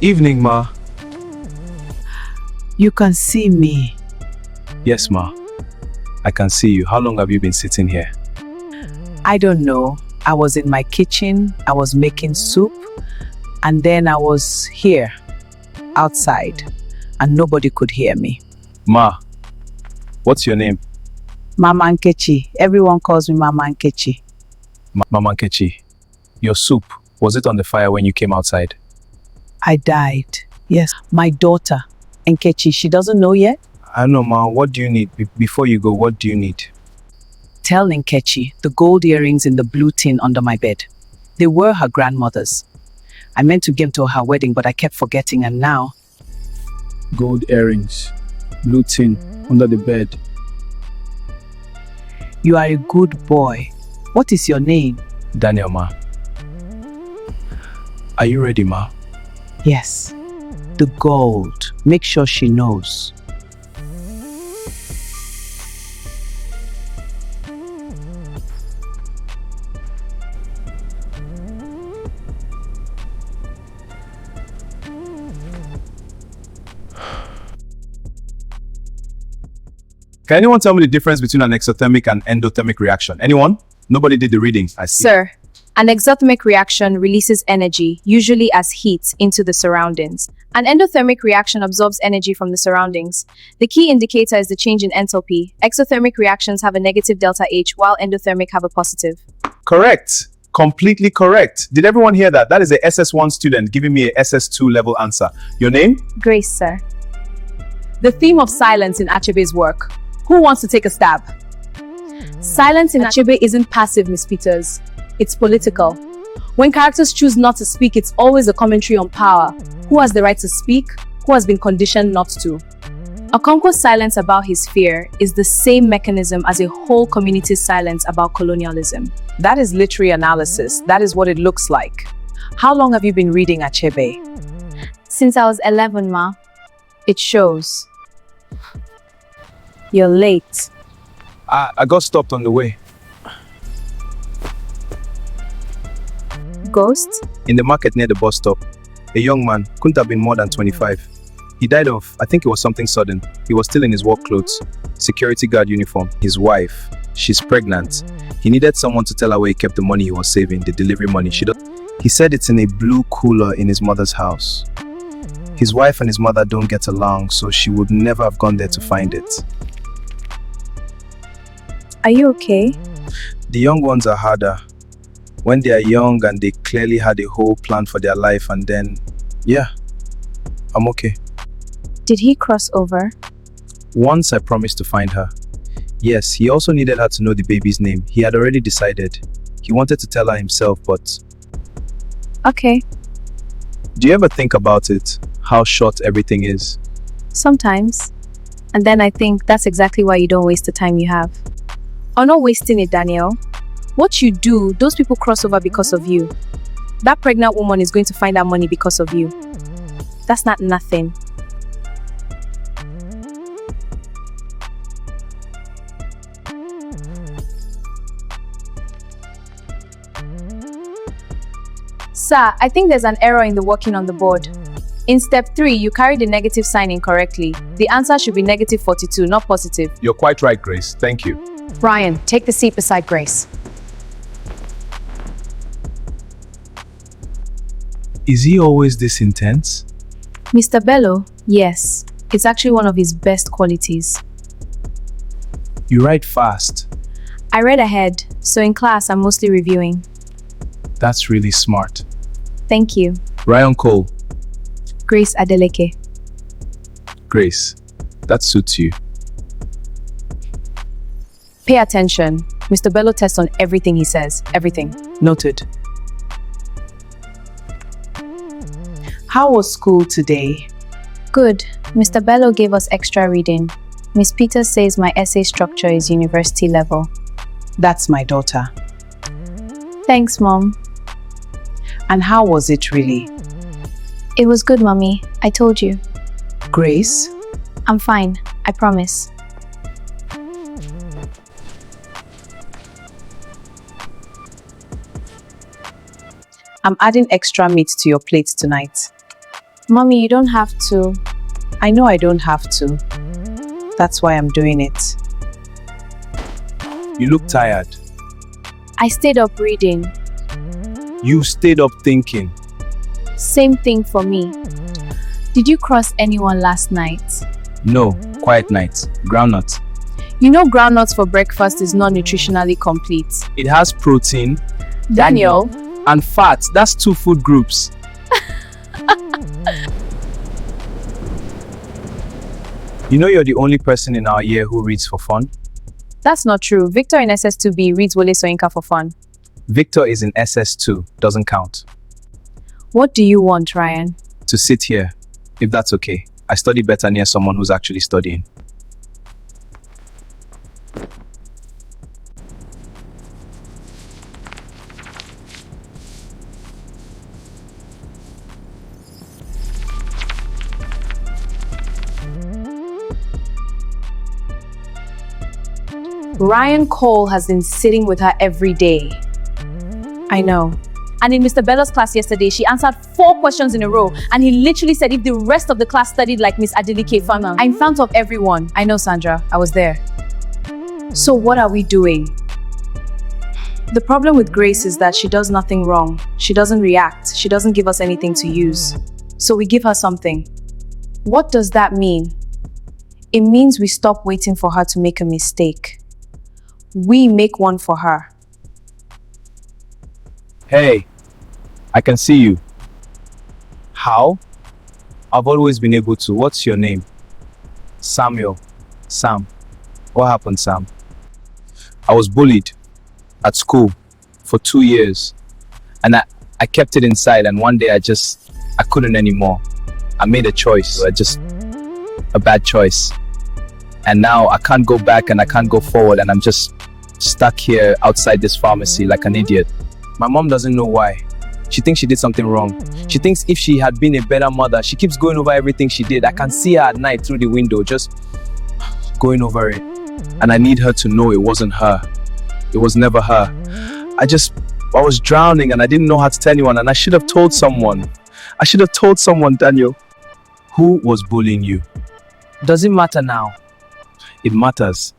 Evening, Ma. You can see me. Yes, Ma. I can see you. How long have you been sitting here? I don't know. I was in my kitchen, I was making soup, and then I was here, outside, and nobody could hear me. Ma, what's your name? Mama Nkechi. Everyone calls me Mama Nkechi. Mama Nkechi. Your soup, was it on the fire when you came outside? I died. Yes. My daughter, Nkechi, she doesn't know yet? I don't know, Ma. What do you need? Before you go, what do you need? Tell Nkechi the gold earrings in the blue tin under my bed. They were her grandmother's. I meant to give them to her wedding, but I kept forgetting, and now... Gold earrings. Blue tin. Under the bed. You are a good boy. What is your name? Daniel, Ma. Are you ready, Ma? Yes. The gold. Make sure she knows. Can anyone tell me the difference between an exothermic and endothermic reaction? Anyone? Nobody did the reading, I see. Sir, an exothermic reaction releases energy, usually as heat, into the surroundings. An endothermic reaction absorbs energy from the surroundings. The key indicator is the change in enthalpy. Exothermic reactions have a negative delta H, while endothermic have a positive. Correct. Completely correct. Did everyone hear that? That is a SS1 student giving me a SS2 level answer. Your name? Grace, sir. The theme of silence in Achebe's work. Who wants to take a stab? Silence in Achebe isn't passive, Miss Peters. It's political. When characters choose not to speak, it's always a commentary on power. Who has the right to speak? Who has been conditioned not to? Okonkwo's silence about his fear is the same mechanism as a whole community's silence about colonialism. That is literary analysis. That is what it looks like. How long have you been reading Achebe? Since I was 11, Ma. It shows. You're late. I got stopped on the way. Ghost? In the market near the bus stop. A young man, couldn't have been more than 25. He died of, I think it was something sudden. He was still in his work clothes. Security guard uniform. His wife. She's pregnant. He needed someone to tell her where he kept the money he was saving, the delivery money. He said it's in a blue cooler in his mother's house. His wife and his mother don't get along, so she would never have gone there to find it. Are you okay? The young ones are harder. When they are young and they clearly had a whole plan for their life, and then, yeah, I'm okay. Did he cross over? Once I promised to find her. Yes, he also needed her to know the baby's name. He had already decided. He wanted to tell her himself, but... Okay. Do you ever think about it? How short everything is? Sometimes. And then I think that's exactly why you don't waste the time you have. Or not wasting it, Daniel. What you do, those people cross over because of you. That pregnant woman is going to find out money because of you. That's not nothing. Sir, I think there's an error in the working on the board. In step 3, you carried the negative sign incorrectly. The answer should be negative 42, not positive. You're quite right, Grace. Thank you. Ryan, take the seat beside Grace. Is he always this intense? Mr. Bello, yes. It's actually one of his best qualities. You write fast. I read ahead, so in class I'm mostly reviewing. That's really smart. Thank you. Ryan Cole. Grace Adeleke. Grace, that suits you. Pay attention. Mr. Bello tests on everything he says. Everything. Noted. How was school today? Good. Mr. Bello gave us extra reading. Miss Peters says my essay structure is university level. That's my daughter. Thanks, Mom. And how was it really? It was good, Mommy. I told you. Grace? I'm fine. I promise. I'm adding extra meat to your plate tonight. Mommy, you don't have to. I know I don't have to. That's why I'm doing it. You look tired. I stayed up reading. You stayed up thinking. Same thing for me. Did you cross anyone last night? No, quiet night. Groundnut. You know groundnuts for breakfast is not nutritionally complete. It has protein Daniel, and fat. That's 2 food groups. You know you're the only person in our year who reads for fun? that's not true. Victor in SS2B reads Wole Soyinka for fun. Victor is in SS2. Doesn't count. What do you want, Ryan? To sit here, if that's okay. I study better near someone who's actually studying. Ryan Cole has been sitting with her every day. I know. And in Mr. Bello's class yesterday, she answered 4 questions in a row. And he literally said if the rest of the class studied like Miss Adeleke Farmer. In front of everyone. I know, Sandra. I was there. So what are we doing? The problem with Grace is that she does nothing wrong. She doesn't react. She doesn't give us anything to use. So we give her something. What does that mean? It means we stop waiting for her to make a mistake. We make one for her. Hey, I can see you. How? I've always been able to. What's your name? Samuel. Sam. What happened, Sam? I was bullied at school for 2 years. And I kept it inside, and one day I couldn't anymore. I made a choice. A bad choice. And now I can't go back and I can't go forward, and I'm just stuck here outside this pharmacy like an idiot. My mom doesn't know why. She thinks she did something wrong. She thinks if she had been a better mother, she keeps going over everything she did. I can see her at night through the window, just going over it. And I need her to know it wasn't her. It was never her. I was drowning and I didn't know how to tell anyone, and I should have told someone. I should have told someone, Daniel. Who was bullying you? Does it matter now? It matters.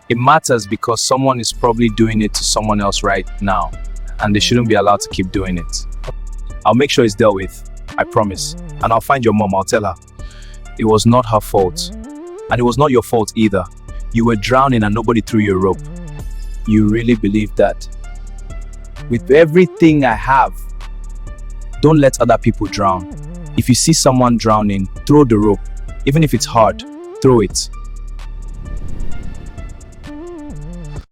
It matters because someone is probably doing it to someone else right now, and they shouldn't be allowed to keep doing it. I'll make sure it's dealt with. I promise. And I'll find your mom. I'll tell her. It was not her fault. And it was not your fault either. You were drowning and nobody threw you a rope. You really believe that? With everything I have, don't let other people drown. If you see someone drowning, throw the rope. Even if it's hard, throw it.